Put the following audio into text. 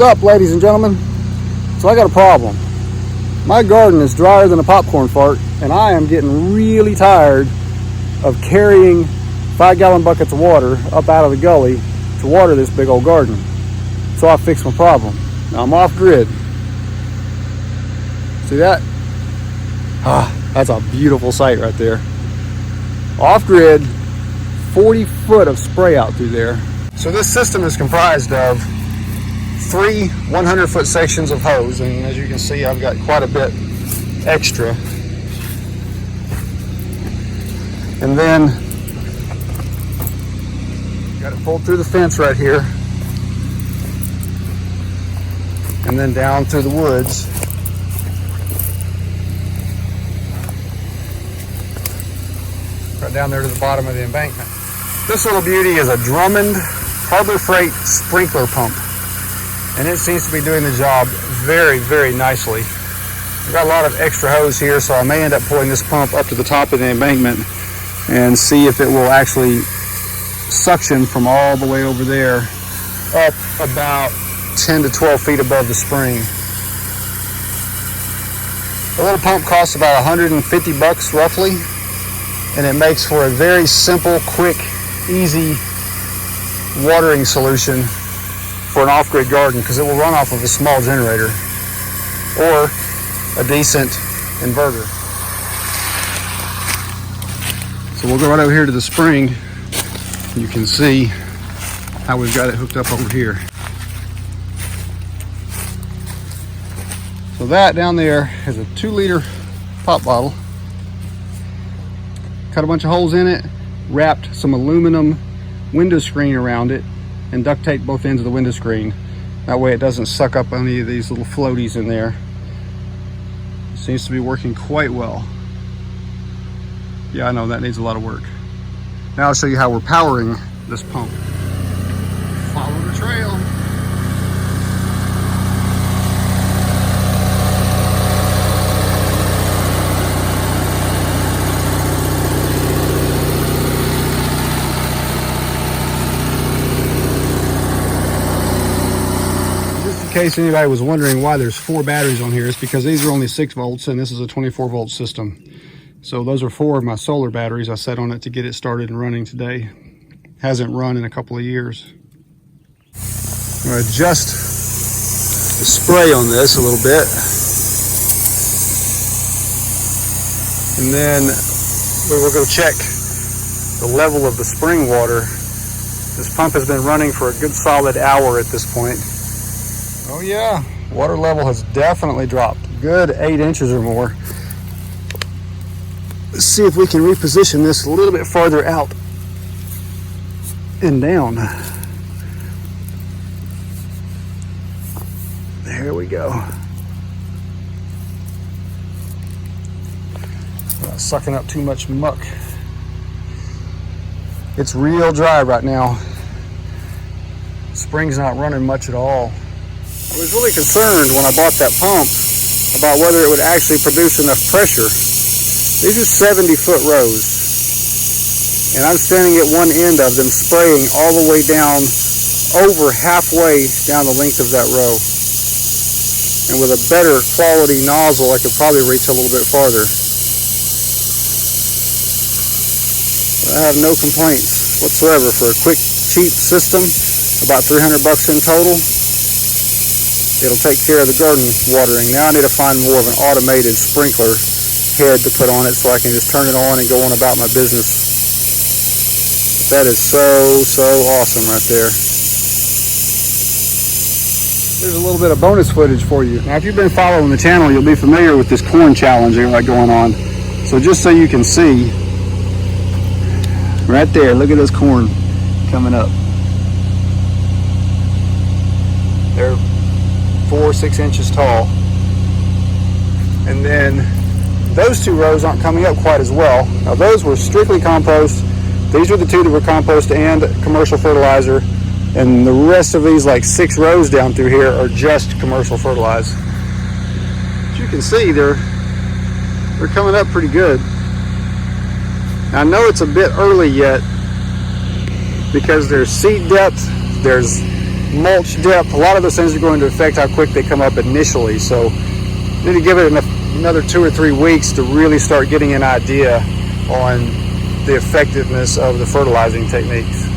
What's up, ladies and gentlemen? So I got a problem. My garden is drier than a popcorn fart, and I am getting really tired of carrying 5-gallon buckets of water up out of the gully to water this big old garden. So I fixed my problem. Now I'm off grid. See that? That's a beautiful sight right there. Off grid, 40 foot of spray out through there. So this system is comprised of 3 100-foot sections of hose, and as you can see, I've got quite a bit extra. And then got it pulled through the fence right here, and then down through the woods. Right down there to the bottom of the embankment. This little beauty is a Drummond Harbor Freight sprinkler pump, and it seems to be doing the job very, very nicely. I've got a lot of extra hose here, so I may end up pulling this pump up to the top of the embankment and see if it will actually suction from all the way over there up about 10 to 12 feet above the spring. The little pump costs about 150 bucks roughly, and it makes for a very simple, quick, easy watering solution for an off-grid garden, because it will run off of a small generator or a decent inverter. So we'll go right over here to the spring. You can see how we've got it hooked up over here. So that down there is a 2-liter pop bottle. Cut a bunch of holes in it, wrapped some aluminum window screen around it, and duct tape both ends of the window screen. That way it doesn't suck up any of these little floaties in there. Seems to be working quite well. Yeah, I know that needs a lot of work. Now I'll show you how we're powering this pump. Follow the trail. In case anybody was wondering why there's 4 batteries on here, it's because these are only 6 volts and this is a 24-volt system. So those are 4 of my solar batteries I set on it to get it started and running today. Hasn't run in a couple of years. I'm going to adjust the spray on this a little bit, and then we will go check the level of the spring water. This pump has been running for a good solid hour at this point. Oh yeah, water level has definitely dropped. Good 8 inches or more. Let's see if we can reposition this a little bit farther out and down. There we go. Not sucking up too much muck. It's real dry right now. Spring's not running much at all. I was really concerned when I bought that pump about whether it would actually produce enough pressure. These are 70-foot rows, and I'm standing at one end of them, spraying all the way down, over halfway down the length of that row. And with a better quality nozzle, I could probably reach a little bit farther. I have no complaints whatsoever for a quick, cheap system, about 300 bucks in total. It'll take care of the garden watering. Now I need to find more of an automated sprinkler head to put on it so I can just turn it on and go on about my business. That is so awesome right there. There's a little bit of bonus footage for you. Now if you've been following the channel, you'll be familiar with this corn challenge I got going on. So just so you can see, right there, look at this corn coming up. They're 4 or 6 inches tall, and then those 2 rows aren't coming up quite as well. Now those were strictly compost. These were the 2 that were compost and commercial fertilizer, and the rest of these, like 6 rows down through here, are just commercial fertilizer. As you can see, they're coming up pretty good. Now I know it's a bit early yet because there's seed depth, there's mulch depth, a lot of those things are going to affect how quick they come up initially. So you need to give it another 2 or 3 weeks to really start getting an idea on the effectiveness of the fertilizing techniques.